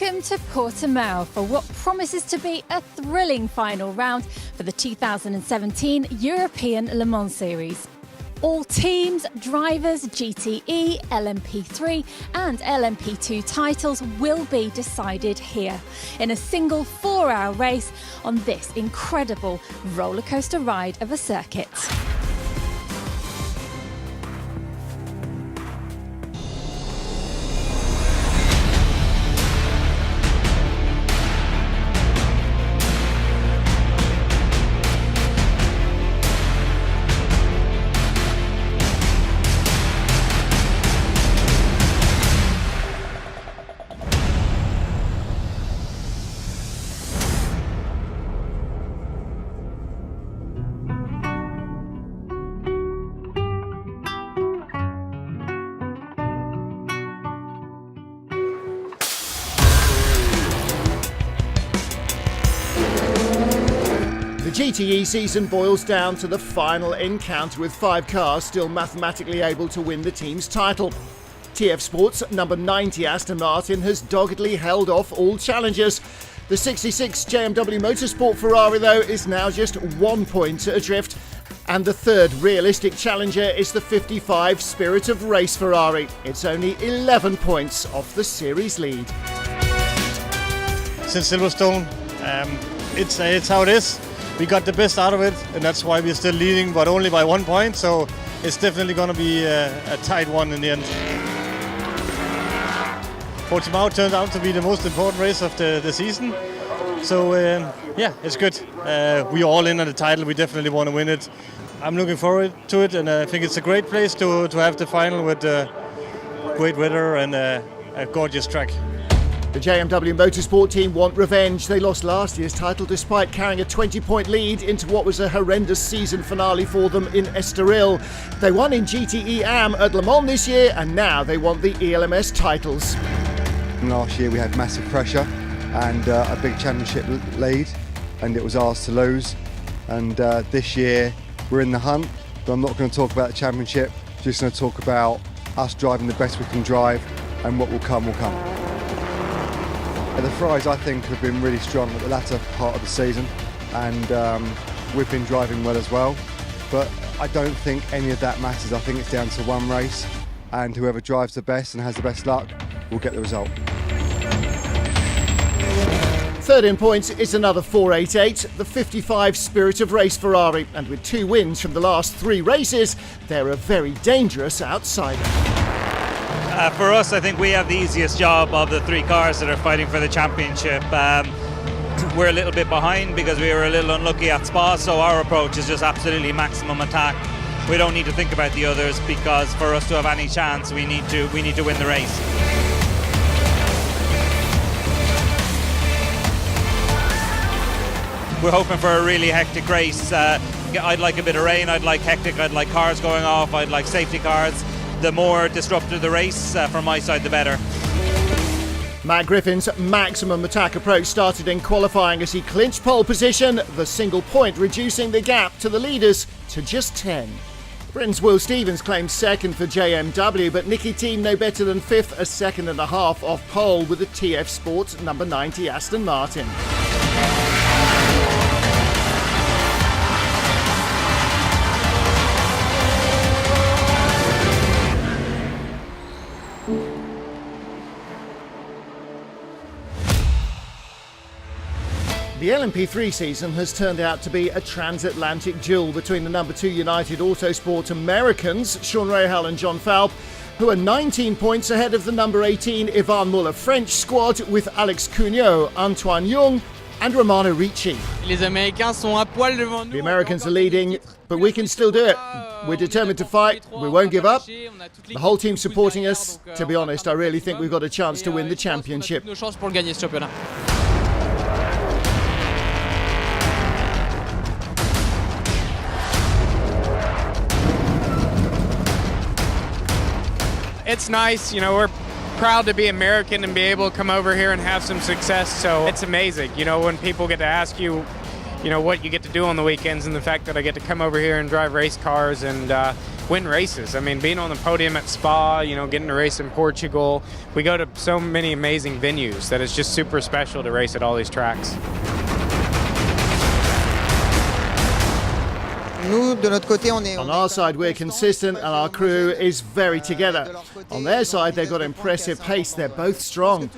Welcome to Portimao for what promises to be a thrilling final round for the 2017 European Le Mans Series. All teams, drivers, GTE, LMP3 and LMP2 titles will be decided here in a single 4-hour race on this incredible rollercoaster ride of a circuit. The GTE season boils down to the final encounter, with 5 cars still mathematically able to win the team's title. TF Sports' number 90 Aston Martin has doggedly held off all challengers. The 66 JMW Motorsport Ferrari, though, is now just 1 point adrift. And the third realistic challenger is the 55 Spirit of Race Ferrari. It's only 11 points off the series lead. Since Silverstone, it's how it is. We got the best out of it, and that's why we're still leading, but only by 1 point. So it's definitely going to be a tight one in the end. Portimao turned out to be the most important race of the season. So yeah, it's good. We're all in on the title. We definitely want to win it. I'm looking forward to it, and I think it's a great place to have the final with great weather and a gorgeous track. The JMW Motorsport team want revenge. They lost last year's title despite carrying a 20-point lead into what was a horrendous season finale for them in Estoril. They won in GTE AM at Le Mans this year, and now they want the ELMS titles. Last year we had massive pressure and a big championship lead, and it was ours to lose. And this year we're in the hunt, but I'm not going to talk about the championship, just going to talk about us driving the best we can drive, and what will come will come. The Ferraris, I think, have been really strong at the latter part of the season, and we've been driving well as well. But I don't think any of that matters. I think it's down to one race, and whoever drives the best and has the best luck will get the result. Third in points is another 488, the 55 Spirit of Race Ferrari, and with 2 wins from the last 3 races, they're a very dangerous outsider. For us, I think we have the easiest job of the 3 cars that are fighting for the championship. We're a little bit behind because we were a little unlucky at Spa, so our approach is just absolutely maximum attack. We don't need to think about the others, because for us to have any chance, we need to win the race. We're hoping for a really hectic race. I'd like a bit of rain, I'd like hectic, I'd like cars going off, I'd like safety cars. The more disruptive the race, from my side, the better. Matt Griffin's maximum attack approach started in qualifying as he clinched pole position, the single point reducing the gap to the leaders to just 10. Britain's Will Stevens claimed second for JMW, but Nicky Team no better than 5th, a second and a half off pole with the TF Sports number 90 Aston Martin. The LMP3 season has turned out to be a transatlantic duel between the number 2 United Autosport Americans, Sean Rahal and John Falp, who are 19 points ahead of the number 18 Ivan Muller French squad, with Alex Cugnot, Antoine Jung and Romano Ricci. The Americans are leading, but we can still do it. We're determined to fight, we won't give up. The whole team's supporting us. To be honest, I really think we've got a chance to win the championship. It's nice, you know, we're proud to be American and be able to come over here and have some success, so it's amazing, you know, when people get to ask you, what you get to do on the weekends and the fact that I get to come over here and drive race cars and win races. I mean, being on the podium at Spa, getting to race in Portugal. We go to so many amazing venues that it's just super special to race at all these tracks. On our side, we're consistent and our crew is very together. On their side, they've got impressive pace. They're both strong.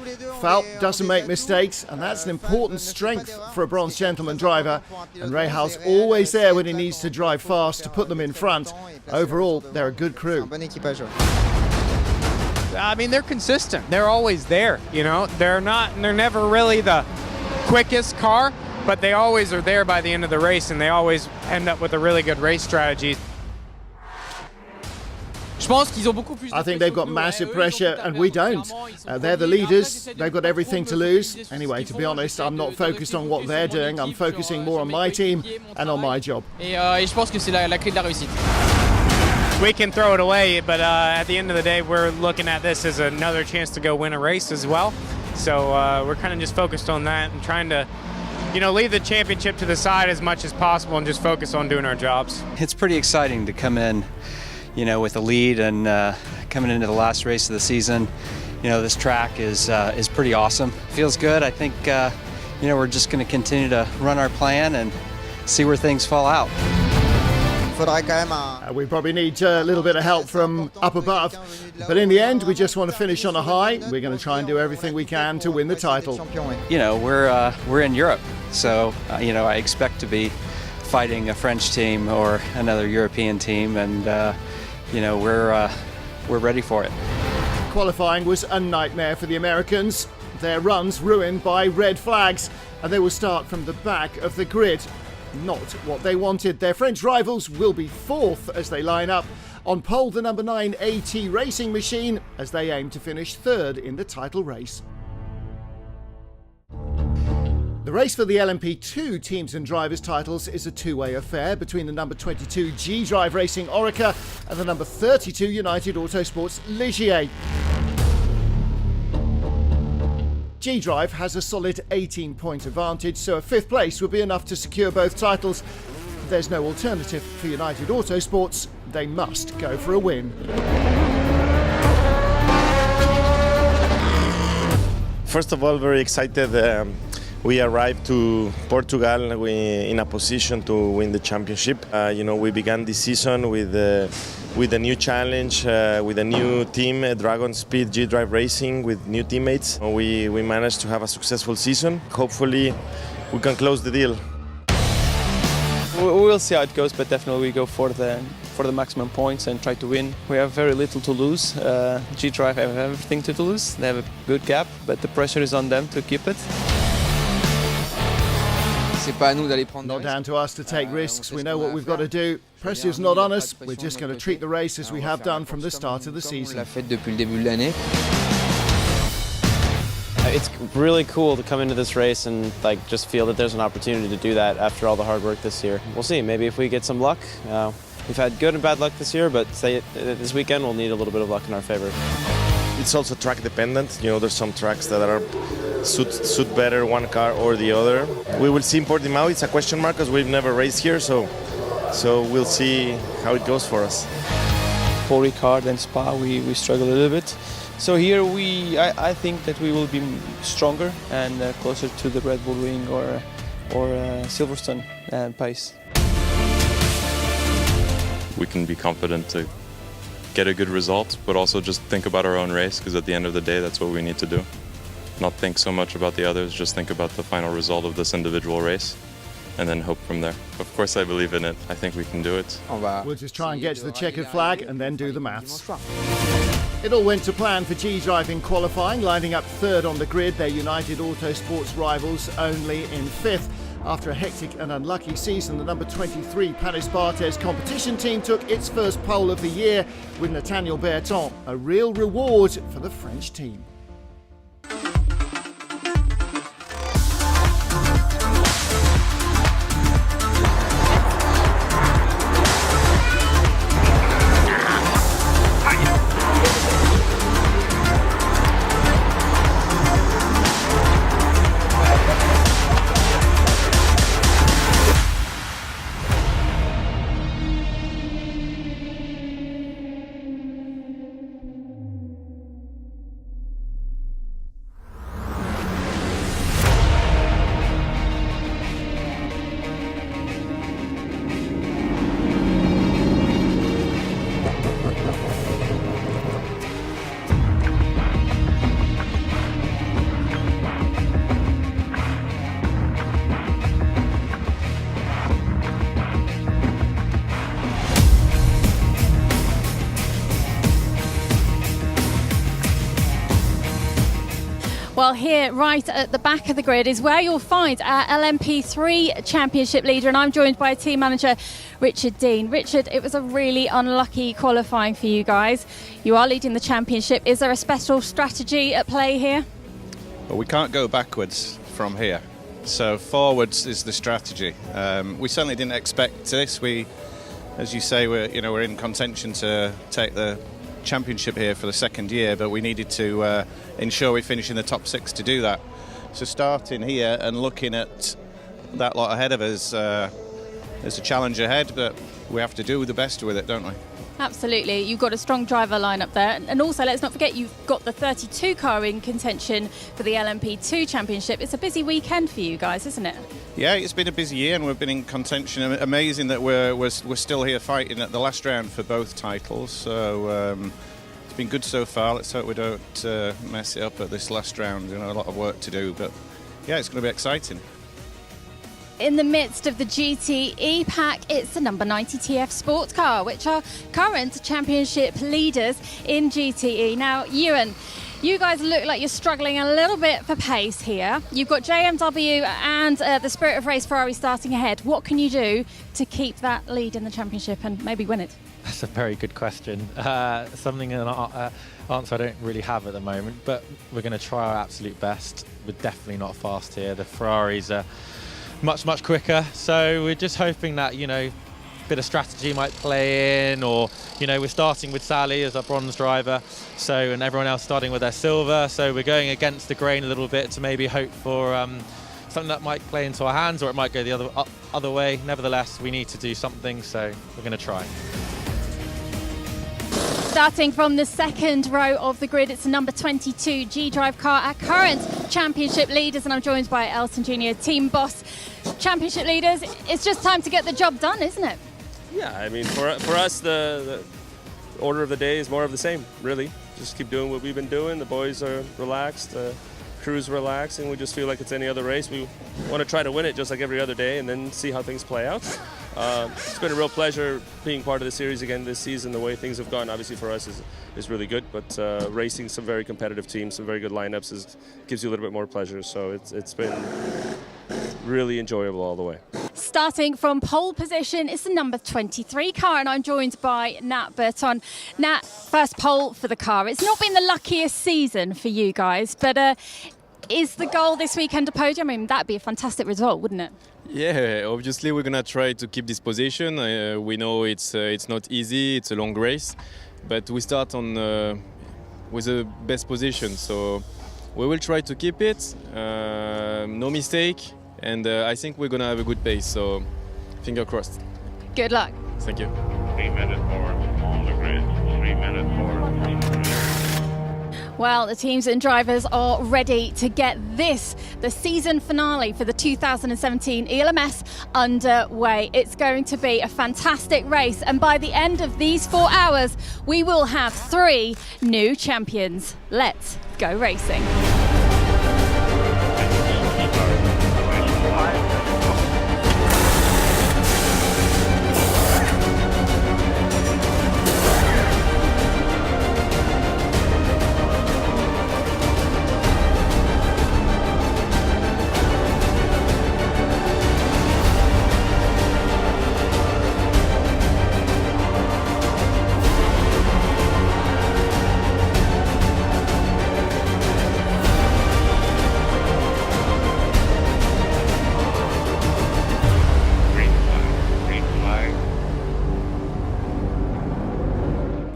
Falp doesn't make mistakes, and that's an important strength for a bronze gentleman driver. And Rahal's always there when he needs to drive fast to put them in front. Overall, they're a good crew. I mean, they're consistent. They're always there, They're never really the quickest car, but they always are there by the end of the race, and they always end up with a really good race strategy. I think they've got massive pressure and we don't. They're the leaders, they've got everything to lose. Anyway, to be honest, I'm not focused on what they're doing, I'm focusing more on my team and on my job. We can throw it away, but at the end of the day, we're looking at this as another chance to go win a race as well. So we're kind of just focused on that and trying to leave the championship to the side as much as possible and just focus on doing our jobs. It's pretty exciting to come in, with a lead and coming into the last race of the season. This track is pretty awesome. Feels good. I think, we're just going to continue to run our plan and see where things fall out. We probably need a little bit of help from up above, but in the end we just want to finish on a high. We're going to try and do everything we can to win the title. We're in Europe, so I expect to be fighting a French team or another European team, and we're ready for it. Qualifying was a nightmare for the Americans. Their runs ruined by red flags, and they will start from the back of the grid. Not what they wanted. Their French rivals will be fourth as they line up. On pole, the number 9 AT racing machine as they aim to finish third in the title race. The race for the LMP2 teams and drivers titles is a two-way affair between the number 22 G-Drive Racing Orica and the number 32 United Autosports Ligier. G-Drive has a solid 18-point advantage, so a fifth place would be enough to secure both titles. There's no alternative for United Autosports. They must go for a win. First of all, very excited. We arrived to Portugal in a position to win the championship. We began this season with a new challenge, with a new team, Dragon Speed G-Drive Racing, with new teammates. We managed to have a successful season. Hopefully, we can close the deal. We'll see how it goes, but definitely we go for the maximum points and try to win. We have very little to lose. G-Drive have everything to lose. They have a good gap, but the pressure is on them to keep it. Not down to us to take risks. We know what we've got to do. Pressure's not on us. We're just going to treat the race as we have done from the start of the season. It's really cool to come into this race and just feel that there's an opportunity to do that after all the hard work this year. We'll see. Maybe if we get some luck. We've had good and bad luck this year, but this weekend we'll need a little bit of luck in our favor. It's also track dependent. There's some tracks that are suit better one car or the other. We will see in Portimao. It's a question mark because we've never raced here, so we'll see how it goes for us. For Ricard and Spa, we struggle a little bit. So here I think that we will be stronger and closer to the Red Bull Ring or Silverstone pace. We can be confident to get a good result, but also just think about our own race, because at the end of the day, that's what we need to do. Not think so much about the others, just think about the final result of this individual race, and then hope from there. Of course, I believe in it. I think we can do it. We'll just try and get to the checkered flag and then do the maths. It all went to plan for G-Drive in qualifying, lining up third on the grid. Their United Autosports rivals only in fifth. After a hectic and unlucky season, the number 23 Panis Barthez competition team took its first pole of the year with Nathaniel Berton, a real reward for the French team. Well, here, right at the back of the grid, is where you'll find our LMP3 Championship leader, and I'm joined by team manager Richard Dean. Richard, it was a really unlucky qualifying for you guys. You are leading the championship. Is there a special strategy at play here? Well, we can't go backwards from here, so forwards is the strategy. We certainly didn't expect this. We, as you say, we're in contention to take the championship here for the second year, but we needed to ensure we finish in the top 6 to do that. So starting here and looking at that lot ahead of us, there's a challenge ahead, but we have to do the best with it, don't we? Absolutely. You've got a strong driver lineup there, and also let's not forget you've got the 32 car in contention for the LMP2 Championship. It's a busy weekend for you guys, isn't it? Yeah, it's been a busy year and we've been in contention. Amazing that we're still here fighting at the last round for both titles. So it's been good so far. Let's hope we don't mess it up at this last round. A lot of work to do, but yeah, it's going to be exciting. In the midst of the GTE pack, it's the number 90 TF sports car, which are current championship leaders in GTE. Now, Ewan, you guys look like you're struggling a little bit for pace here. You've got JMW and the Spirit of Race Ferrari starting ahead. What can you do to keep that lead in the championship and maybe win it? That's a very good question. Something an answer I don't really have at the moment, but we're going to try our absolute best. We're definitely not fast here. The Ferraris are much quicker, so we're just hoping that a bit of strategy might play in, or we're starting with Sally as our bronze driver, and everyone else starting with their silver, so we're going against the grain a little bit to maybe hope for something that might play into our hands, or it might go the other way. Nevertheless, we need to do something, so we're going to try. Starting from the second row of the grid, it's the number 22 G-Drive car, our current championship leaders, and I'm joined by Elton Jr., team boss. Championship leaders, it's just time to get the job done, isn't it? Yeah, I mean, for us, the order of the day is more of the same, really. Just keep doing what we've been doing. The boys are relaxed, the crew's relaxing. We just feel like it's any other race. We want to try to win it just like every other day and then see how things play out. It's been a real pleasure being part of the series again this season. The way things have gone, obviously for us, is really good. But racing some very competitive teams, some very good lineups, gives you a little bit more pleasure. So it's been really enjoyable all the way. Starting from pole position, it's the number 23 car, and I'm joined by Nat Burton. Nat, first pole for the car. It's not been the luckiest season for you guys, but is the goal this weekend a podium? I mean, that'd be a fantastic result, wouldn't it? Yeah, obviously we're gonna try to keep this position. We know it's not easy. It's a long race, but we start on with the best position, so we will try to keep it. No mistake, and I think we're gonna have a good pace. So, finger crossed. Good luck. Thank you. 3 minute forward on the grid. 3 minute forward. 3 minute. Well, the teams and drivers are ready to get this, the season finale for the 2017 ELMS, underway. It's going to be a fantastic race, and by the end of these 4 hours, we will have 3 new champions. Let's go racing.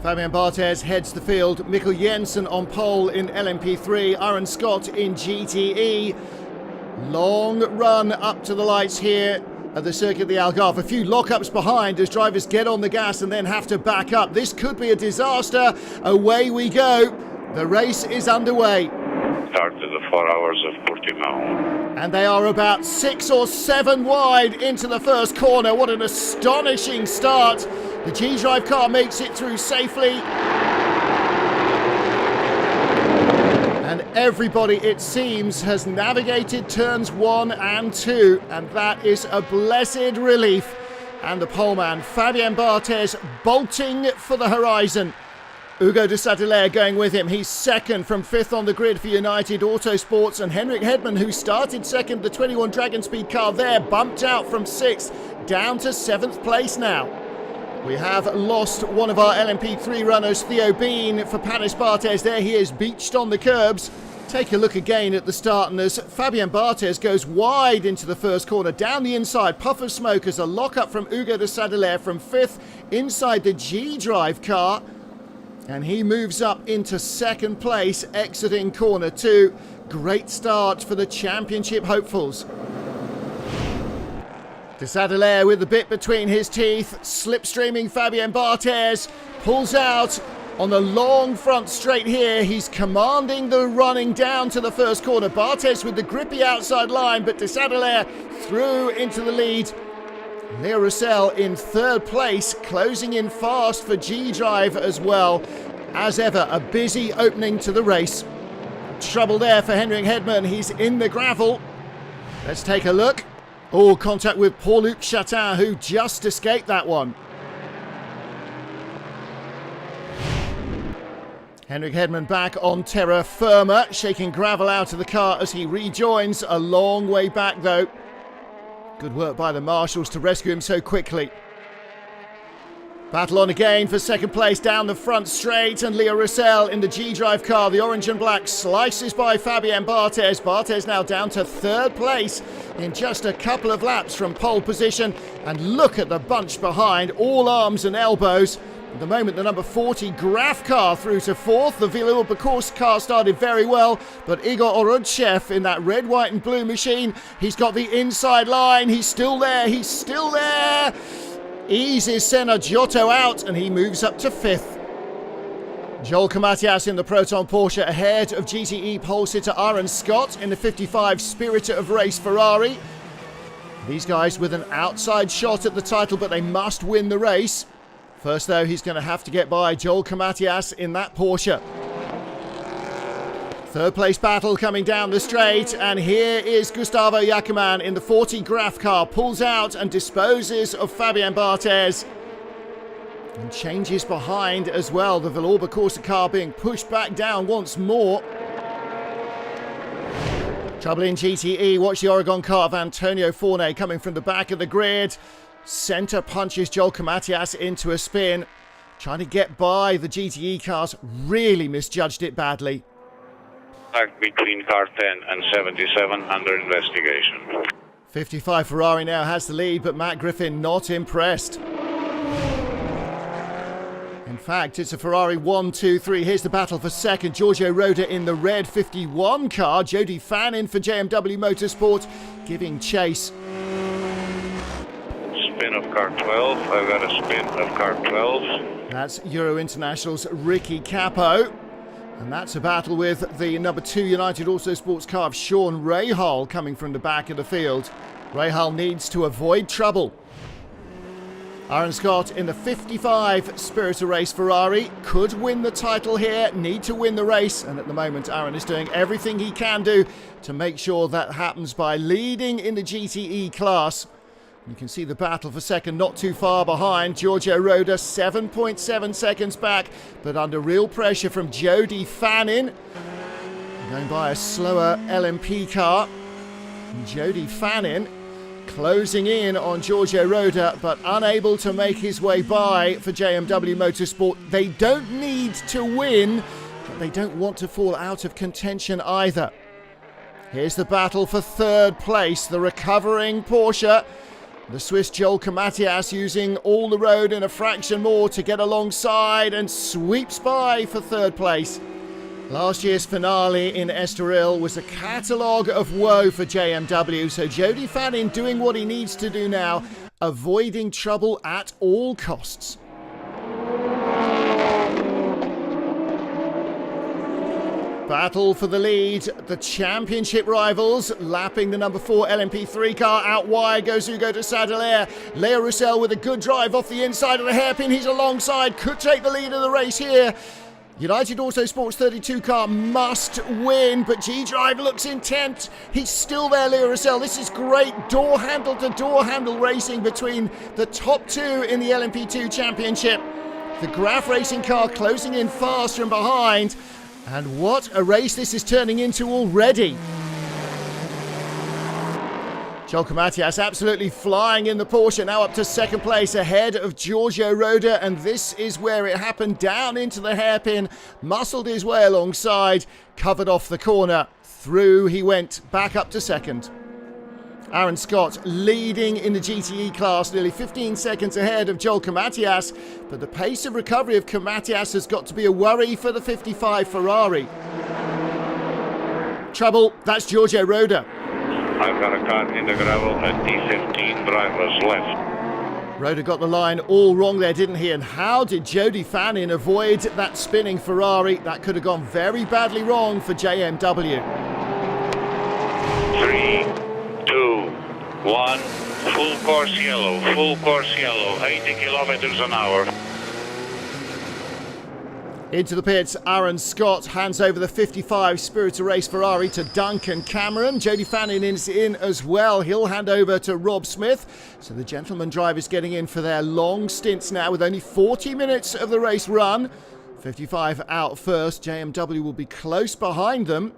Fabian Barthez heads the field. Mikkel Jensen on pole in LMP3. Aaron Scott in GTE. Long run up to the lights here at the circuit of the Algarve. A few lockups behind as drivers get on the gas and then have to back up. This could be a disaster. Away we go. The race is underway. Start to the 4 Hours of Portimão. And they are about 6 or 7 wide into the first corner. What an astonishing start. The G-Drive car makes it through safely. And everybody, it seems, has navigated turns 1 and 2. And that is a blessed relief. And the poleman, Fabian Barthez, bolting for the horizon. Hugo de Sadelaire going with him. He's second from 5th on the grid for United Autosports, and Henrik Hedman, who started second, the 21 Dragon Speed car there, bumped out from 6th down to 7th place now. We have lost one of our LMP3 runners, Theo Bean, for Panis Barthez. There he is, beached on the curbs. Take a look again at the start, and as Fabien Barthez goes wide into the first corner, down the inside, puff of smoke as a lock-up from Hugo de Sadelaire from 5th inside the G-Drive car. And he moves up into 2nd place, exiting corner 2. Great start for the championship hopefuls. De Sadelaire with the bit between his teeth, slipstreaming Fabien Barthez, pulls out on the long front straight here. He's commanding the running down to the first corner. Barthez with the grippy outside line, but De Sadelaire through into the lead. Leo Roussel in 3rd place, closing in fast for G-Drive as well. As ever, a busy opening to the race. Trouble there for Henrik Hedman. He's in the gravel. Let's take a look. Oh, contact with Paul-Luc Chatin, who just escaped that one. Henrik Hedman back on terra firma, shaking gravel out of the car as he rejoins. A long way back though. Good work by the marshals to rescue him so quickly. Battle on again for 2nd place down the front straight, and Leo Roussel in the G-Drive car, the orange and black, slices by Fabien Barthez. Barthez now down to 3rd place in just a couple of laps from pole position. And look at the bunch behind, all arms and elbows. At the moment, the number 40 Graf car through to 4th. The Villars-Bacourse car started very well, but Igor Orodchev in that red, white and blue machine, he's got the inside line. He's still there. He's still there. Eases Senna Giotto out, and he moves up to 5th. Joel Kamatias in the Proton Porsche ahead of GTE pole sitter Aaron Scott in the 55 Spirit of Race Ferrari. These guys with an outside shot at the title, but they must win the race. First, though, he's going to have to get by Joel Kamatias in that Porsche. 3rd place battle coming down the straight, and here is Gustavo Jacquemin in the 40 Graf car, pulls out and disposes of Fabien Barthez. And changes behind as well, the Villars-Bacourse car being pushed back down once more. Trouble in GTE, watch the Oregon car of Antonio Forne coming from the back of the grid. Centre punches Joel Kamatias into a spin. Trying to get by the GTE cars, really misjudged it badly. Between car 10 and 77 under investigation. 55 Ferrari now has the lead, but Matt Griffin not impressed. In fact, it's a Ferrari 1, 2, 3. Here's the battle for 2nd. Giorgio Roda in the red 51 car. Jody Fannin for JMW Motorsport giving chase. Spin of car 12. I've got a spin of car 12. That's Euro International's Ricky Capo. And that's a battle with the number 2 United Autosports car of Sean Rahal coming from the back of the field. Rahal needs to avoid trouble. Aaron Scott in the 55 Spirit of Race Ferrari could win the title here, need to win the race, and at the moment Aaron is doing everything he can do to make sure that happens by leading in the GTE class. You can see the battle for 2nd not too far behind. Giorgio Roda 7.7 seconds back, but under real pressure from Jody Fannin. Going by a slower LMP car. And Jody Fannin closing in on Giorgio Roda, but unable to make his way by for JMW Motorsport. They don't need to win, but they don't want to fall out of contention either. Here's the battle for 3rd place, the recovering Porsche. The Swiss Joel Kamatias using all the road and a fraction more to get alongside and sweeps by for 3rd place. Last year's finale in Estoril was a catalogue of woe for JMW, so Jody Fannin doing what he needs to do now, avoiding trouble at all costs. Battle for the lead, the championship rivals, lapping the number 4 LMP3 car. Out wide goes Hugo de Sadelaire. Leo Roussel with a good drive off the inside of the hairpin. He's alongside, could take the lead of the race here. United Autosports 32 car must win, but G-Drive looks intent. He's still there, Leo Roussel. This is great door handle to door handle racing between the top 2 in the LMP2 championship. The Graf racing car closing in fast from behind. And what a race this is turning into already. Jolka Matias absolutely flying in the Porsche, now up to second place ahead of Giorgio Roda, and this is where it happened, down into the hairpin, muscled his way alongside, covered off the corner, through he went, back up to second. Aaron Scott leading in the GTE class, nearly 15 seconds ahead of Jolka Matias, but the pace of recovery of Matias has got to be a worry for the 55 Ferrari. Trouble, that's Giorgio Roda. I've got a car in the gravel at T15, drivers left. Roda got the line all wrong there, didn't he? And how did Jody Fannin avoid that spinning Ferrari? That could have gone very badly wrong for JMW. 3, 2, 1, full course yellow, 80 kilometers an hour. Into the pits, Aaron Scott hands over the 55 Spirit of Race Ferrari to Duncan Cameron. Jody Fannin is in as well. He'll hand over to Rob Smith. So the gentleman drivers getting in for their long stints now with only 40 minutes of the race run. 55 out first. JMW will be close behind them.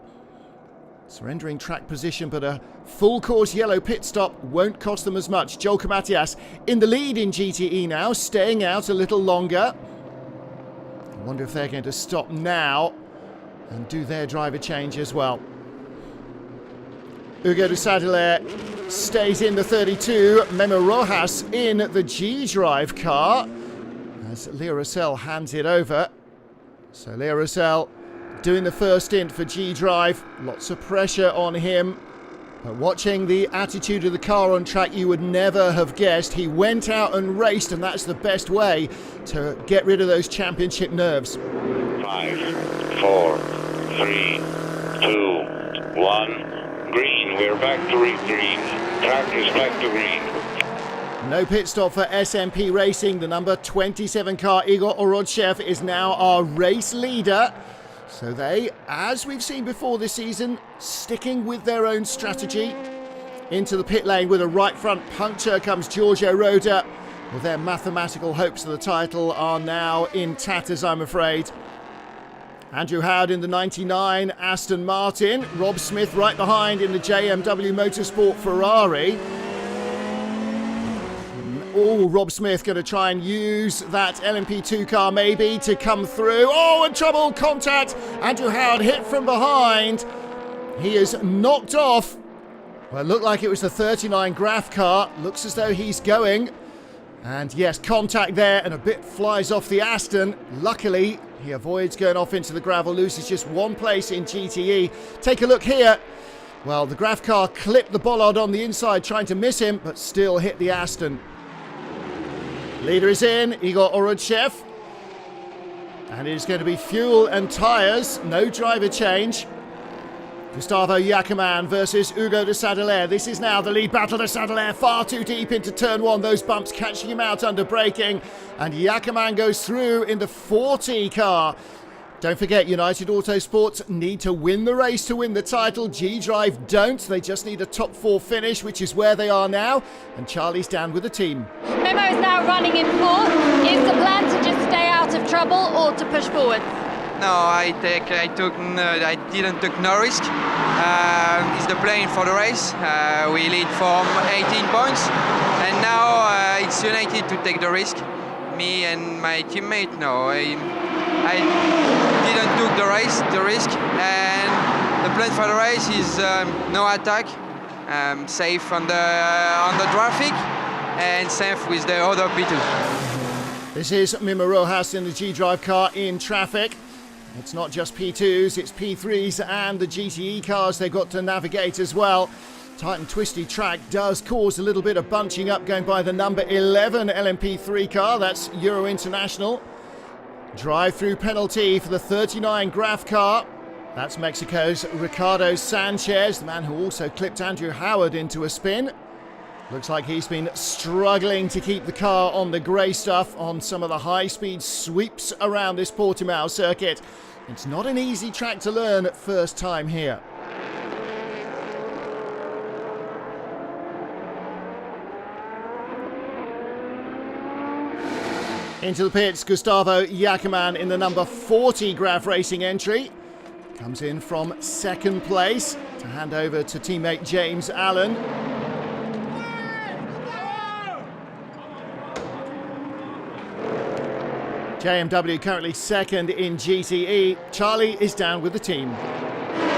Surrendering track position, but a full course yellow pit stop won't cost them as much. Jolka Matias in the lead in GTE now, staying out a little longer. I wonder if they're going to stop now and do their driver change as well. Hugo de Sadelaer stays in the 32. Memo Rojas in the G-Drive car as Leo Russell hands it over. So Leo Russell doing the first stint for G-Drive. Lots of pressure on him. But watching the attitude of the car on track, you would never have guessed. He went out and raced, and that's the best way to get rid of those championship nerves. 5, 4, 3, 2, 1. Green, we're back to green. Track is back to green. No pit stop for SMP Racing. The number 27 car, Igor Orodchev, is now our race leader. So they, as we've seen before this season, sticking with their own strategy. Into the pit lane with a right front puncture comes Giorgio Roda. Well, their mathematical hopes of the title are now in tatters, I'm afraid. Andrew Howard in the 99 Aston Martin. Rob Smith right behind in the JMW Motorsport Ferrari. Oh, Rob Smith going to try and use that LMP2 car maybe to come through. Oh, and trouble, contact. Andrew Howard hit from behind. He is knocked off. Well, it looked like it was the 39 Graf car. Looks as though he's going. And yes, contact there, and a bit flies off the Aston. Luckily, he avoids going off into the gravel, loses just one place in GTE. Take a look here. Well, the Graf car clipped the bollard on the inside, trying to miss him, but still hit the Aston. Leader is in, Igor Orodchev. And it is going to be fuel and tyres, no driver change. Gustavo Yacaman versus Hugo de Sadelaer. This is now the lead battle. De Sadelaer far too deep into turn one. Those bumps catching him out under braking. And Yacaman goes through in the 40 car. Don't forget, United Autosports need to win the race to win the title. G-Drive don't. They just need a top four finish, which is where they are now. And Charlie's down with the team. Memo is now running in fourth. Is the plan to just stay out of trouble or to push forward? No, I didn't take no risk. It's the plan for the race. We lead from 18 points, and now it's United to take the risk. Me and my teammate, no, I didn't took the risk, and the plan for the race is no attack, safe on the traffic, and safe with the other P2. This is Mimo Rojas in the G-Drive car in traffic. It's not just P2s, it's P3s and the GTE cars they've got to navigate as well. Tight and twisty track does cause a little bit of bunching up going by the number 11 LMP3 car. That's Euro International. Drive-through penalty for the 39 Graf car. That's Mexico's Ricardo Sanchez, the man who also clipped Andrew Howard into a spin. Looks like he's been struggling to keep the car on the grey stuff on some of the high-speed sweeps around this Portimao circuit. It's not an easy track to learn at first time here. Into the pits, Gustavo Jackermann in the number 40 Graf Racing entry. Comes in from second place to hand over to teammate James Allen. JMW currently second in GTE. Charlie is down with the team.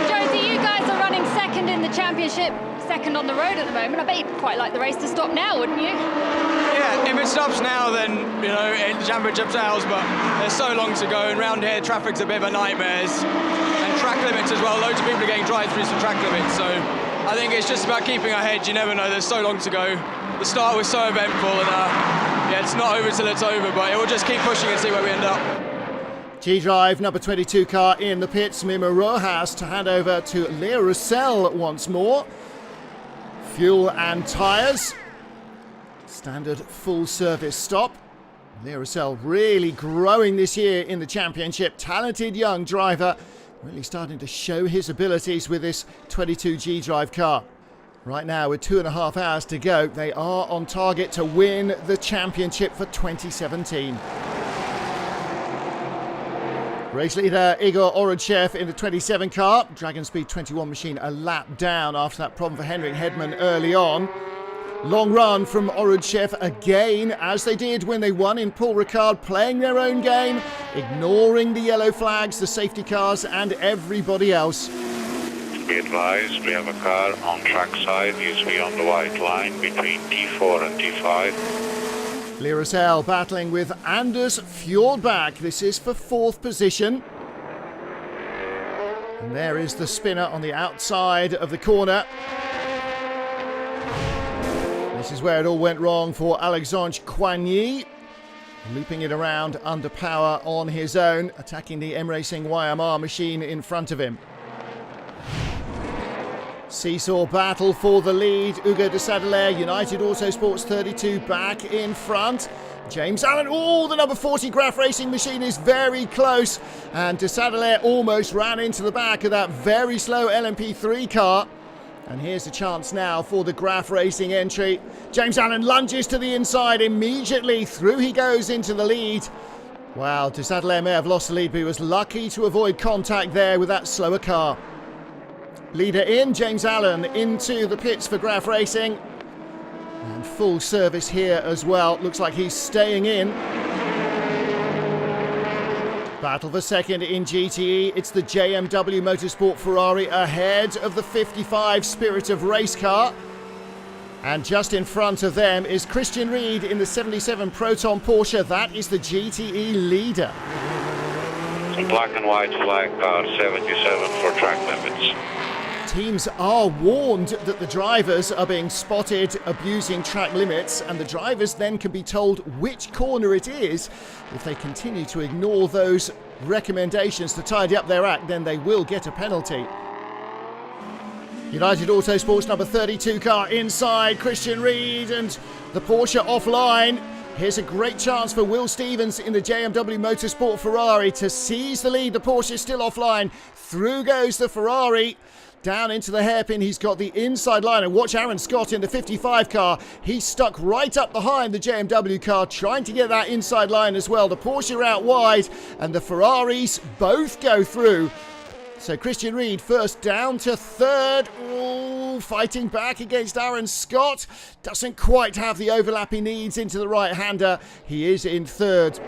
Josie, you guys are running second in the championship, second on the road at the moment. I bet you'd quite like the race to stop now, wouldn't you? Yeah, if it stops now, then, you know, the championship's ours, but there's so long to go, and round here, traffic's a bit of a nightmare, and track limits as well. Loads of people are getting drive-throughs for track limits, so I think it's just about keeping our head. You never know, there's so long to go. The start was so eventful, and yeah, it's not over till it's over, but it will just keep pushing and see where we end up. G-Drive number 22 car in the pits, Mimo Rojas to hand over to Leo Roussel once more. Fuel and tyres. Standard full service stop. Leo Roussel really growing this year in the championship. Talented young driver, really starting to show his abilities with this 22 G-Drive car. Right now, with 2.5 hours to go, they are on target to win the championship for 2017. Race leader Igor Orodchev in the 27 car. Dragon Speed 21 machine a lap down after that problem for Henrik Hedman early on. Long run from Orodchev again, as they did when they won in Paul Ricard, playing their own game, ignoring the yellow flags, the safety cars and everybody else. Be advised, we have a car on track side, needs to be on the white line between T4 and T5. Leo Roussel battling with Anders Fjordbach. This is for 4th position. And there is the spinner on the outside of the corner. This is where it all went wrong for Alexandre Coigny. Looping it around under power on his own, attacking the M Racing YMR machine in front of him. Seesaw battle for the lead. Hugo de Sadelaire, United Autosports 32 back in front. James Allen, the number 40 Graf Racing machine is very close. And de Sadelaire almost ran into the back of that very slow LMP3 car. And here's a chance now for the Graf Racing entry. James Allen lunges to the inside immediately. Through he goes into the lead. Wow, de Sadelaire may have lost the lead, but he was lucky to avoid contact there with that slower car. Leader in, James Allen into the pits for Graf Racing. And full service here as well. Looks like he's staying in. Battle for second in GTE. It's the JMW Motorsport Ferrari ahead of the 55 Spirit of Race car. And just in front of them is Christian Ried in the 77 Proton Porsche. That is the GTE leader. Black and white flag car 77 for track limits. Teams are warned that the drivers are being spotted abusing track limits, and the drivers then can be told which corner it is. If they continue to ignore those recommendations to tidy up their act, then they will get a penalty. United Autosports number 32 car inside, Christian Ried and the Porsche offline. Here's a great chance for Will Stevens in the JMW Motorsport Ferrari to seize the lead. The Porsche still offline. Through goes the Ferrari. Down into the hairpin, he's got the inside line, and watch Aaron Scott in the 55 car. He's stuck right up behind the JMW car, trying to get that inside line as well. The Porsche out wide, and the Ferraris both go through. So Christian Ried first down to third. Fighting back against Aaron Scott. Doesn't quite have the overlap he needs into the right-hander. He is in third.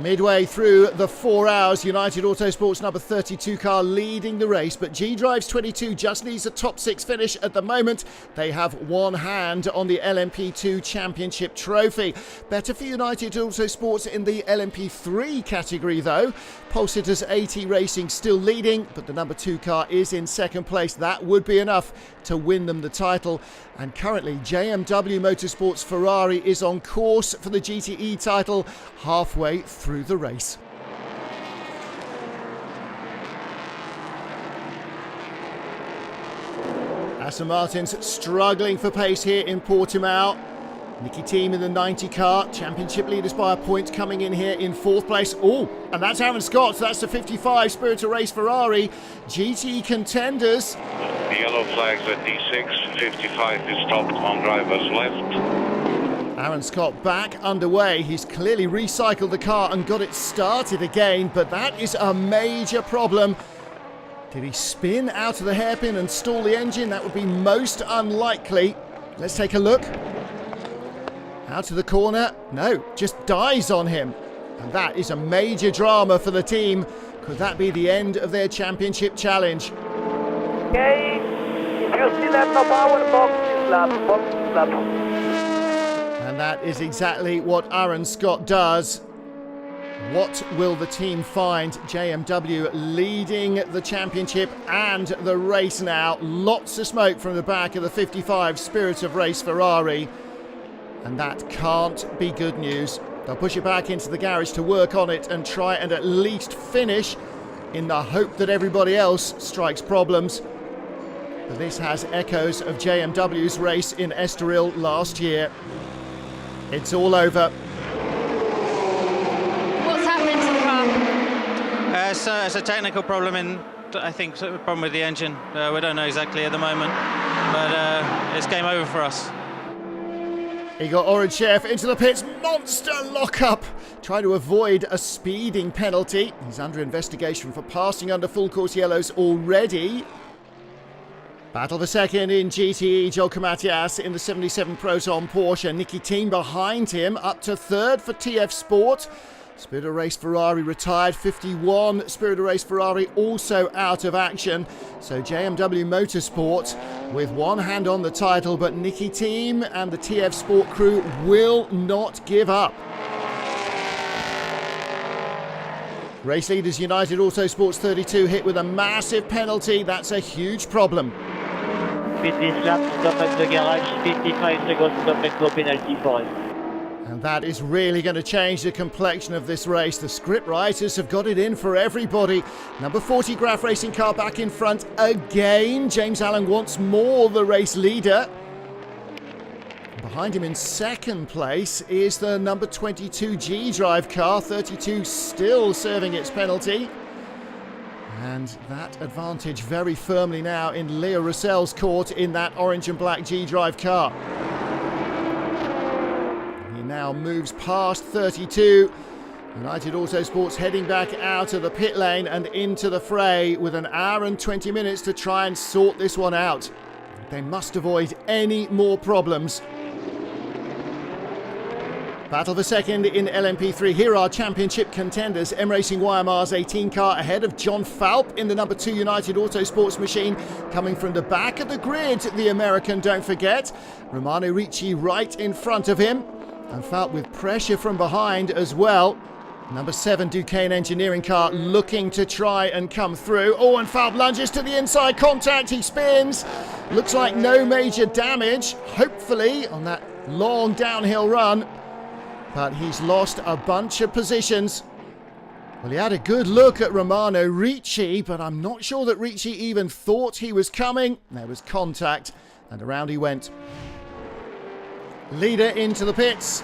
Midway through the 4 hours, United Autosports number 32 car leading the race, but G-Drive's 22 just needs a top 6 finish at the moment. They have one hand on the LMP2 Championship trophy. Better for United Autosports in the LMP3 category though. Pole Sitters AT Racing still leading, but the number 2 car is in second place. That would be enough to win them the title. And currently JMW Motorsports Ferrari is on course for the GTE title halfway through the race. Aston Martin's struggling for pace here in Portimao. Nicky Team in the 90 car, championship leaders by a point, coming in here in 4th place. And that's Aaron Scott, that's the 55 Spirit of Race Ferrari. GT contenders. The yellow flags at D6, 55 is stopped on driver's left. Aaron Scott back underway. He's clearly recycled the car and got it started again, but that is a major problem. Did he spin out of the hairpin and stall the engine? That would be most unlikely. Let's take a look. Out of the corner. No, just dies on him. And that is a major drama for the team. Could that be the end of their championship challenge? Okay, if you still have no power, box this lap. And that is exactly what Aaron Scott does. What will the team find? JMW leading the championship and the race now. Lots of smoke from the back of the 55 Spirit of Race Ferrari. And that can't be good news. They'll push it back into the garage to work on it and try and at least finish in the hope that everybody else strikes problems. But this has echoes of JMW's race in Estoril last year. It's all over. What's happened to the car? It's a technical problem, I think, a problem with the engine. We don't know exactly at the moment, but it's game over for us. Igor Oranchev into the pits, monster lockup, trying to avoid a speeding penalty. He's under investigation for passing under full course yellows already. Battle for second in GTE, Joel Kamatias in the 77 Proton Porsche. Nicky Thiem behind him, up to third for TF Sport. Spirit of Race Ferrari retired, 51 Spirit of Race Ferrari also out of action. So JMW Motorsport with one hand on the title, but Nicky Thiem and the TF Sport crew will not give up. Race leaders United Autosports 32 hit with a massive penalty. That's a huge problem. 15 laps, stop at the garage, 55 seconds, stop and go penalty for us. And that is really going to change the complexion of this race. The script writers have got it in for everybody. Number 40 Graf Racing car back in front again. James Allen once more the race leader. Behind him in second place is the number 22 G-Drive car. 32 still serving its penalty. And that advantage very firmly now in Leo Russell's court in that orange and black G-Drive car. Now moves past 32. United Autosports heading back out of the pit lane and into the fray with an hour and 20 minutes to try and sort this one out. They must avoid any more problems. Battle for second in LMP3. Here are championship contenders. M Racing YMR's 18 car ahead of John Falp in the number 2 United Autosports machine. Coming from the back of the grid, the American, don't forget. Romano Ricci right in front of him. And Falp with pressure from behind as well. Number 7 Duquesne Engineering car looking to try and come through. Oh, and Falp lunges to the inside, contact, he spins. Looks like no major damage, hopefully, on that long downhill run. But he's lost a bunch of positions. Well, he had a good look at Romano Ricci, but I'm not sure that Ricci even thought he was coming. There was contact, and around he went. Leader into the pits.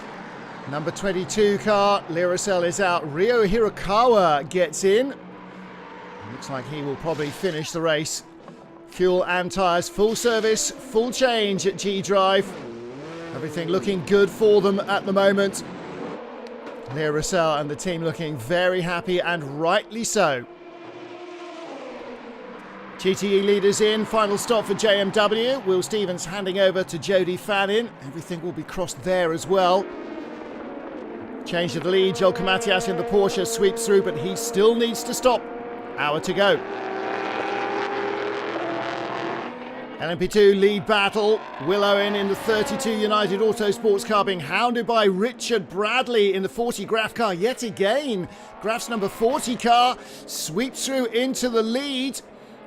Number 22 car, Leo Russell is out. Ryo Hirakawa gets in. Looks like he will probably finish the race. Fuel and tyres, full service, full change at G-Drive. Everything looking good for them at the moment. Leo Russell and the team looking very happy, and rightly so. GTE leaders in, final stop for JMW. Will Stevens handing over to Jody Fannin. Everything will be crossed there as well. Change of the lead, Joel Kamatias in the Porsche sweeps through, but he still needs to stop. Hour to go. LMP2 lead battle. Will Owen in the 32 United Autosports car being hounded by Richard Bradley in the 40 Graf car yet again. Graf's number 40 car sweeps through into the lead.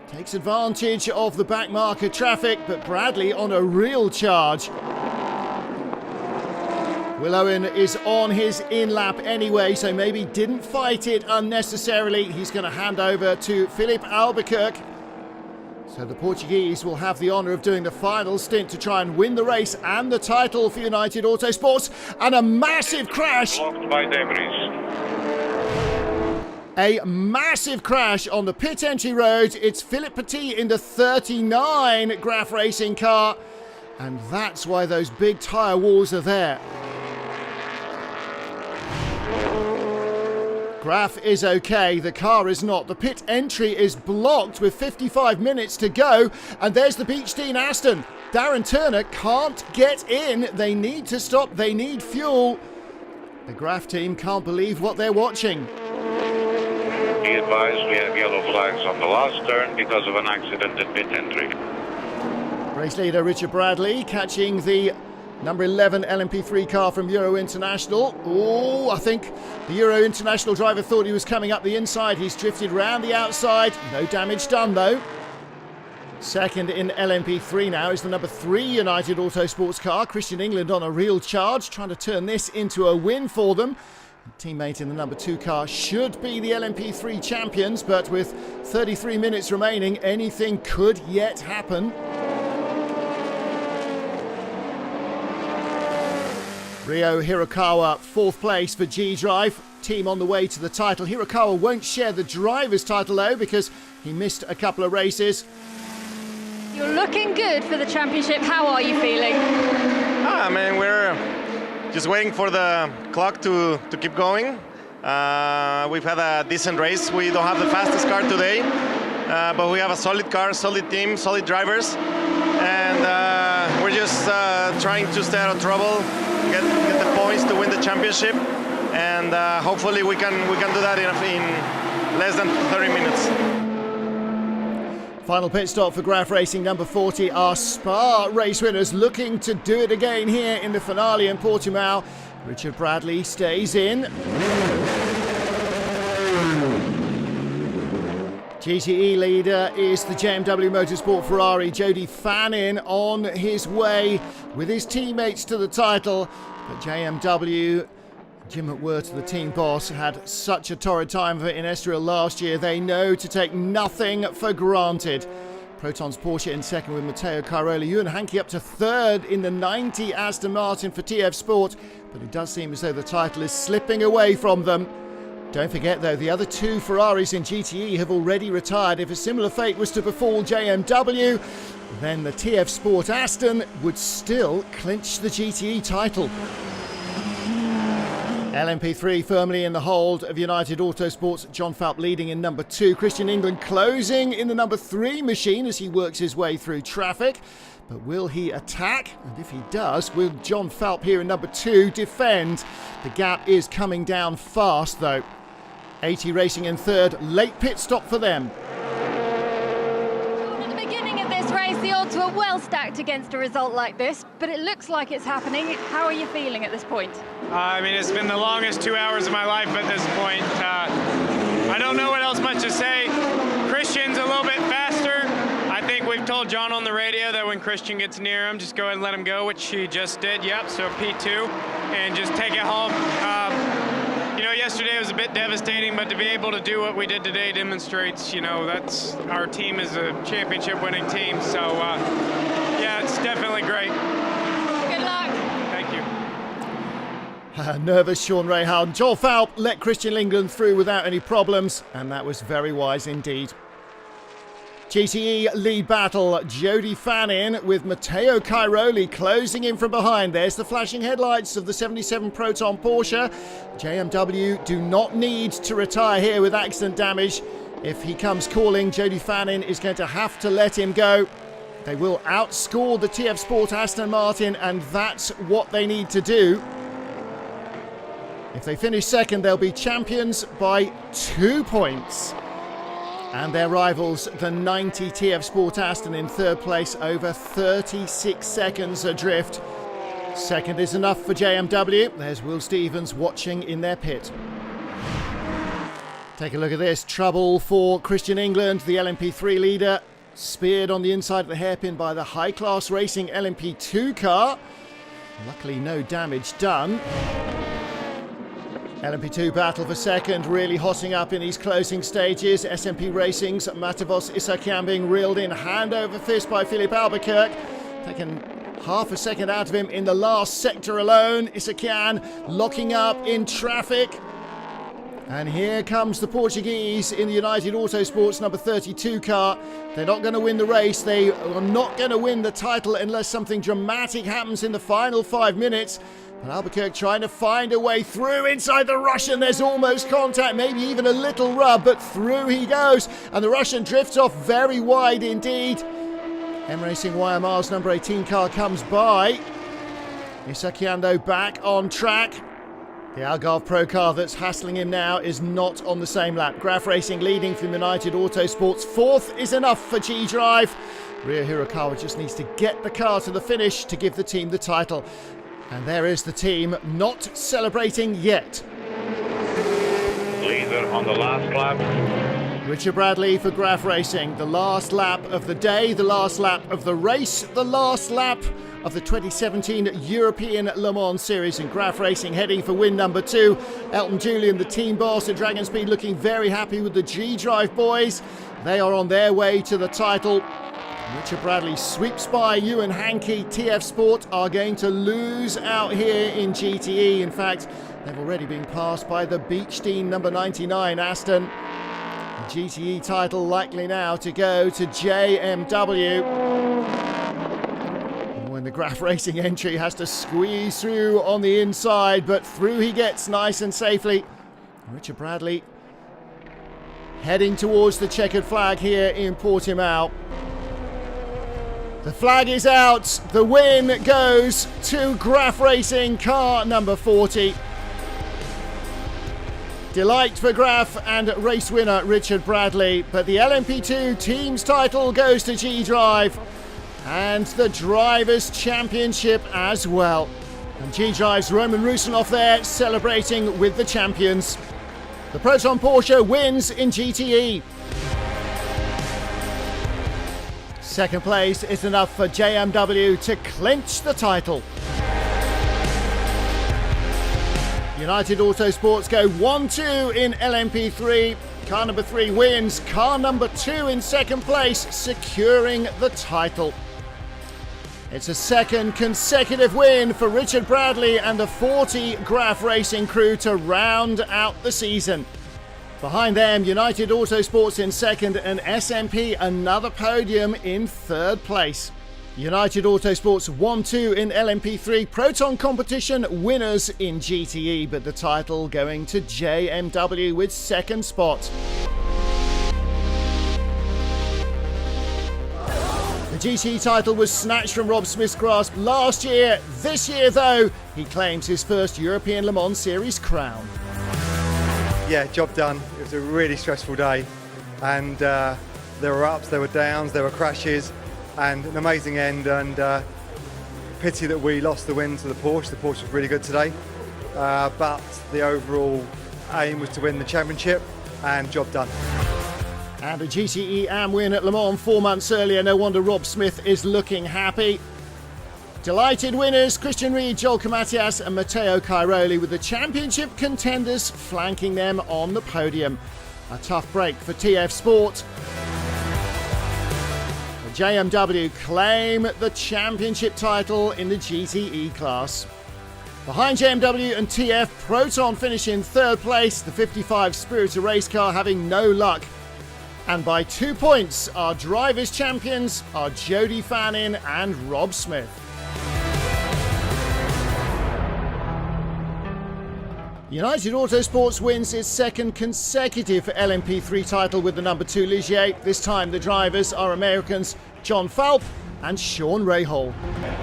Takes advantage of the back marker traffic, but Bradley on a real charge. Will Owen is on his in-lap anyway, so maybe didn't fight it unnecessarily. He's going to hand over to Philippe Albuquerque. So the Portuguese will have the honour of doing the final stint to try and win the race and the title for United Autosports. And a massive crash. Blocked by debris. A massive crash on the pit entry road. It's Philippe Petit in the 39 Graf Racing car. And that's why those big tyre walls are there. Graf is okay, the car is not. The pit entry is blocked with 55 minutes to go, and there's the Beechstein Aston. Darren Turner can't get in. They need to stop, they need fuel. The Graf team can't believe what they're watching. Be advised, we have yellow flags on the last turn because of an accident at pit entry. Race leader Richard Bradley catching the number 11 LMP3 car from Euro International. Oh, I think the Euro International driver thought he was coming up the inside. He's drifted round the outside. No damage done though. Second in LMP3 now is the number 3 United Autosports car. Christian England on a real charge, trying to turn this into a win for them. Teammate in the number 2 car should be the LMP3 champions, but with 33 minutes remaining, anything could yet happen. Ryo Hirakawa, 4th place for G-Drive. Team on the way to the title. Hirakawa won't share the driver's title though because he missed a couple of races. You're looking good for the championship. How are you feeling? I mean, we're just waiting for the clock to keep going. We've had a decent race. We don't have the fastest car today, but we have a solid car, solid team, solid drivers, and we're just trying to stay out of trouble, get the points to win the championship, and hopefully we can do that in less than 30 minutes. Final pit stop for Graf Racing number 40. Our Spa race winners looking to do it again here in the finale in Portimao. Richard Bradley stays in. GTE leader is the JMW Motorsport Ferrari. Jody Fannin on his way with his teammates to the title. But JMW, Jim McWhirter, the team boss, had such a torrid time of it in Estoril last year. They know to take nothing for granted. Proton's Porsche in second with Matteo Cairoli. Ewan Hankey up to third in the 90 Aston Martin for TF Sport. But it does seem as though the title is slipping away from them. Don't forget though, the other 2 Ferraris in GTE have already retired. If a similar fate was to befall JMW, then the TF Sport Aston would still clinch the GTE title. LMP3 firmly in the hold of United Autosports. John Falp leading in number 2. Christian England closing in the number 3 machine as he works his way through traffic. But will he attack? And if he does, will John Falp here in number 2 defend? The gap is coming down fast though. 80 Racing in third. Late pit stop for them. At the beginning of this race, the odds were well stacked against a result like this, but it looks like it's happening. How are you feeling at this point? I mean, it's been the longest 2 hours of my life at this point. I don't know what else much to say. Christian's a little bit faster. I think we've told John on the radio that when Christian gets near him, just go ahead and let him go, which he just did. Yep, so P2, and just take it home. Yesterday was a bit devastating, but to be able to do what we did today demonstrates, that's our team is a championship-winning team. So, yeah, it's definitely great. Good luck. Thank you. Nervous Sean Rahal. Joel Falp let Christian England through without any problems, and that was very wise indeed. GTE lead battle. Jody Fannin with Matteo Cairoli closing in from behind. There's the flashing headlights of the 77 Proton Porsche. JMW do not need to retire here with accident damage. If he comes calling, Jody Fannin is going to have to let him go. They will outscore the TF Sport Aston Martin, and that's what they need to do. If they finish second, they'll be champions by 2 points. And their rivals, the 90 TF Sport Aston, in third place, over 36 seconds adrift. Second is enough for JMW. There's Will Stevens watching in their pit. Take a look at this. Trouble for Christian England, the LMP3 leader. Speared on the inside of the hairpin by the high-class racing LMP2 car. Luckily, no damage done. LMP2 battle for second, really hotting up in these closing stages. SMP Racing's Matavos Isakian being reeled in hand over fist by Philip Albuquerque. Taken half a second out of him in the last sector alone. Isakian locking up in traffic. And here comes the Portuguese in the United Autosports number 32 car. They're not going to win the race. They are not going to win the title unless something dramatic happens in the final 5 minutes. And Albuquerque trying to find a way through inside the Russian. There's almost contact, maybe even a little rub, but through he goes. And the Russian drifts off very wide indeed. M Racing YMR's number 18 car comes by. Isakiando back on track. The Algarve Pro car that's hassling him now is not on the same lap. Graf Racing leading from United Autosports. Fourth is enough for G-Drive. Ryo Hirakawa just needs to get the car to the finish to give the team the title. And there is the team not celebrating yet. Leader on the last lap. Richard Bradley for Graf Racing. The last lap of the day, the last lap of the race, the last lap of the 2017 European Le Mans Series, and Graf Racing heading for win number 2. Elton Julian, the team boss at Dragon Speed, looking very happy with the G-Drive boys. They are on their way to the title. Richard Bradley sweeps by Ewan Hankey. TF Sport are going to lose out here in GTE. In fact, they've already been passed by the Beechstein number 99 Aston. The GTE title likely now to go to JMW. When the Graf Racing entry has to squeeze through on the inside, but through he gets nice and safely. Richard Bradley heading towards the checkered flag here in Portimao. The flag is out. The win goes to Graf Racing, car number 40. Delight for Graf and race winner Richard Bradley, but the LMP2 team's title goes to G-Drive and the Drivers' Championship as well. And G-Drive's Roman Rusinov there celebrating with the champions. The Proton Porsche wins in GTE. Second place is enough for JMW to clinch the title. United Autosports go 1-2 in LMP3. Car number 3 wins. Car number 2 in second place, securing the title. It's a second consecutive win for Richard Bradley and the 40 Graf Racing crew to round out the season. Behind them, United Autosports in second and SMP another podium in third place. United Autosports 1-2 in LMP3, Proton competition winners in GTE, but the title going to JMW with second spot. The GTE title was snatched from Rob Smith's grasp last year. This year, though, he claims his first European Le Mans Series crown. Yeah, job done. It was a really stressful day, and there were ups, there were downs, there were crashes, and an amazing end. And pity that we lost the win to the Porsche. The Porsche was really good today, but the overall aim was to win the championship, and job done. And a GTE AM win at Le Mans 4 months earlier. No wonder Rob Smith is looking happy. Delighted winners, Christian Reed, Joel Kamatias and Matteo Cairoli, with the championship contenders flanking them on the podium. A tough break for TF Sport. The JMW claim the championship title in the GTE class. Behind JMW and TF, Proton finish in third place, the 55 Spirited race car having no luck. And by 2 points, our drivers' champions are Jody Fannin and Rob Smith. United Autosports wins its second consecutive LMP3 title with the number 2 Ligier. This time the drivers are Americans John Falp and Sean Rahal.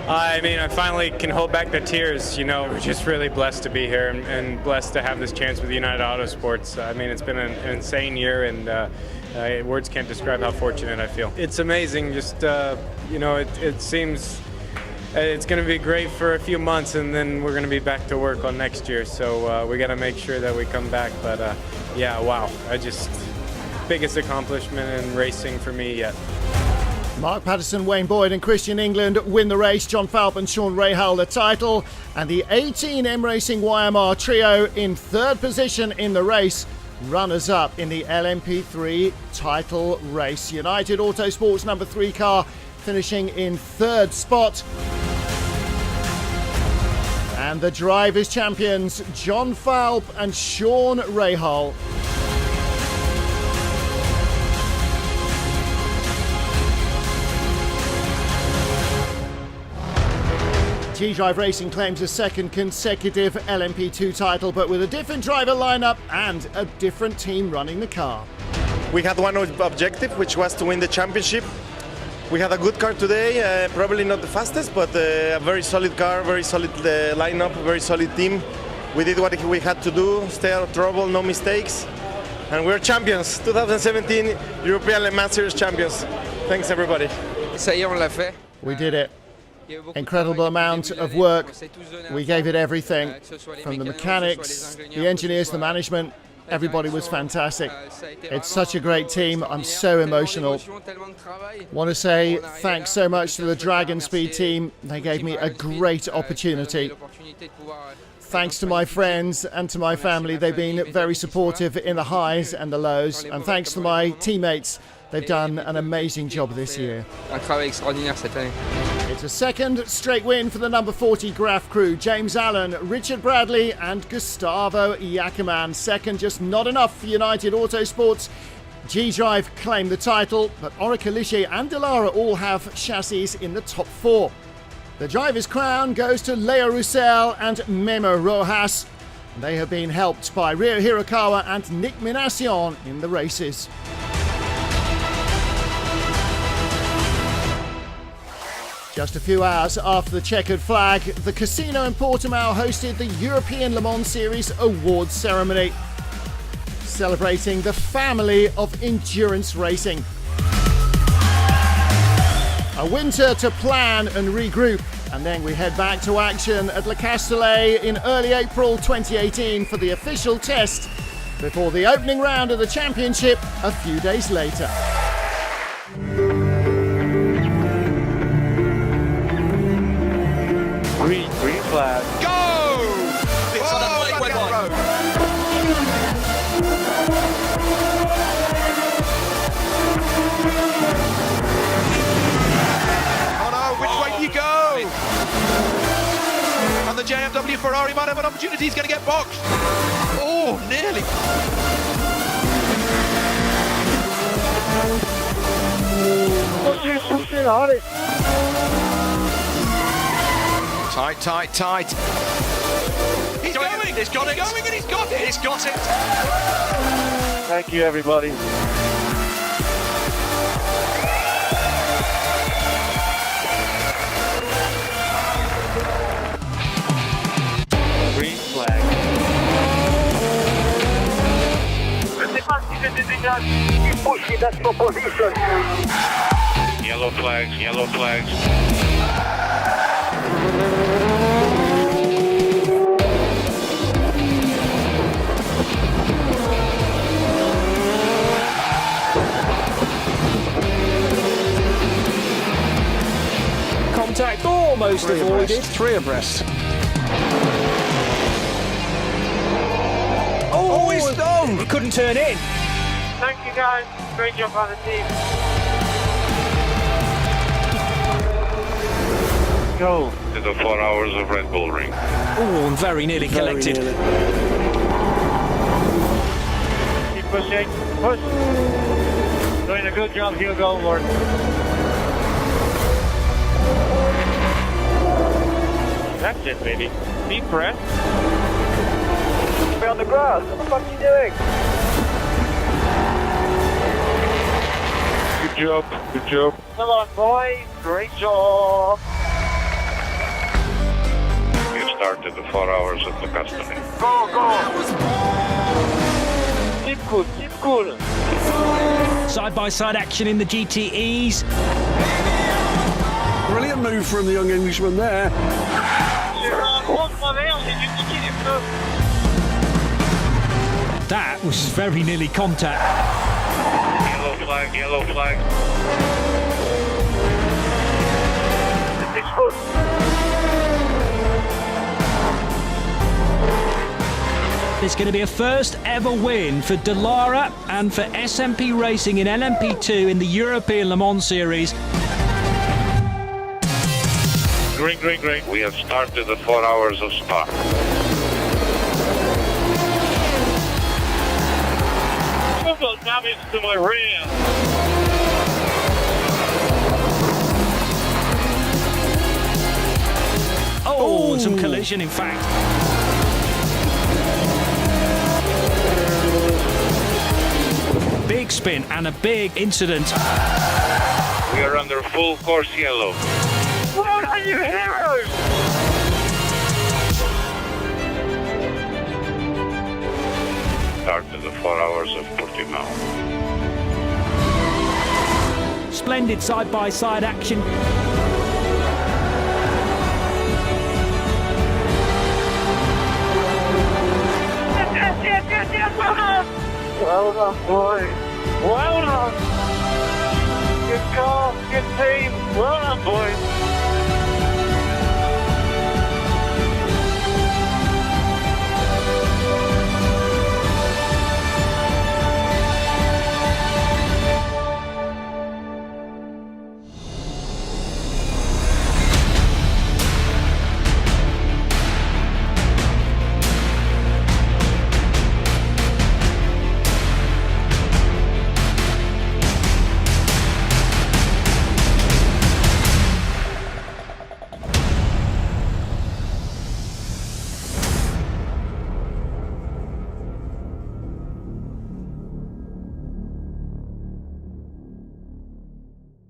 I mean, I finally can hold back the tears. You know, we're just really blessed to be here and blessed to have this chance with United Autosports. I mean, it's been an insane year, and words can't describe how fortunate I feel. It's amazing. Just, you know, it seems it's going to be great for a few months, and then we're going to be back to work on next year. So we got to make sure that we come back. But yeah, wow, biggest accomplishment in racing for me yet. Mark Patterson, Wayne Boyd and Christian England win the race. John Falp and Sean Rahal the title. And the 18 M Racing YMR trio in third position in the race. Runners-up in the LMP3 title race. United Autosports number 3 car finishing in third spot. And the drivers' champions, John Falp and Sean Rahal. G-Drive Racing claims a second consecutive LMP2 title, but with a different driver lineup and a different team running the car. We had one objective, which was to win the championship. We had a good car today, probably not the fastest, but a very solid car, very solid lineup, very solid team. We did what we had to do, stay out of trouble, no mistakes, and we're champions, 2017 European Le Mans Series champions. Thanks everybody. We did it. Incredible amount of work. We gave it everything, from the mechanics, the engineers, the management. Everybody was fantastic. It's such a great team. I'm so emotional. Want to say thanks so much to the Dragon Speed team. They gave me a great opportunity. Thanks to my friends and to my family. They've been very supportive in the highs and the lows. And thanks to my teammates. They've done an amazing job this year. It's a second straight win for the number 40 Graf crew. James Allen, Richard Bradley and Gustavo Iacaman. Second, just not enough for United Autosports. G-Drive claim the title, but Orica Ligier and Delara all have chassis in the top 4. The driver's crown goes to Leo Roussel and Memo Rojas. They have been helped by Rio Hirakawa and Nick Minassian in the races. Just a few hours after the checkered flag, the casino in Portimao hosted the European Le Mans Series awards ceremony, celebrating the family of endurance racing. A winter to plan and regroup, and then we head back to action at Le Castellet in early April 2018 for the official test before the opening round of the championship a few days later. Green flag. Go! It's on a breakaway road. Oh no, which way do you go? And the JMW Ferrari might have an opportunity, he's going to get boxed. Oh, nearly. Tight. He's going! He's got it! He's going and he's got it! He's got it! Thank you, everybody. Green flag. Pushing that proposition. Yellow flags. Contact almost avoided. 3 abreast. Oh, he's done! He couldn't turn in. Thank you, guys. Great job on the team. Go. To the 4 hours of Red Bull Ring. Oh, and very nearly collected. Keep pushing. Push. Doing a good job, Hugo. Lord. That's it, baby. Deep breath. We're on the grass. What the fuck are you doing? Good job. Come on, boys. Great job. You started the 4 hours of the custody. Go. Keep cool. Side-by-side action in the GTEs. Brilliant move from the young Englishman there. That was very nearly contact. Yellow flag. It's going to be a first ever win for Delara and for SMP Racing in LMP2 in the European Le Mans Series. Green. We have started the 4 hours of Spa. I've got damage to my rear. Oh, and some collision, in fact. Big spin and a big incident. We are under full course yellow. Well done, you heroes! Start to the 4 Hours of Portimão. Splendid side-by-side action. Yes, well done! Well done, boys. Well done! Good car, good team. Well done, boys.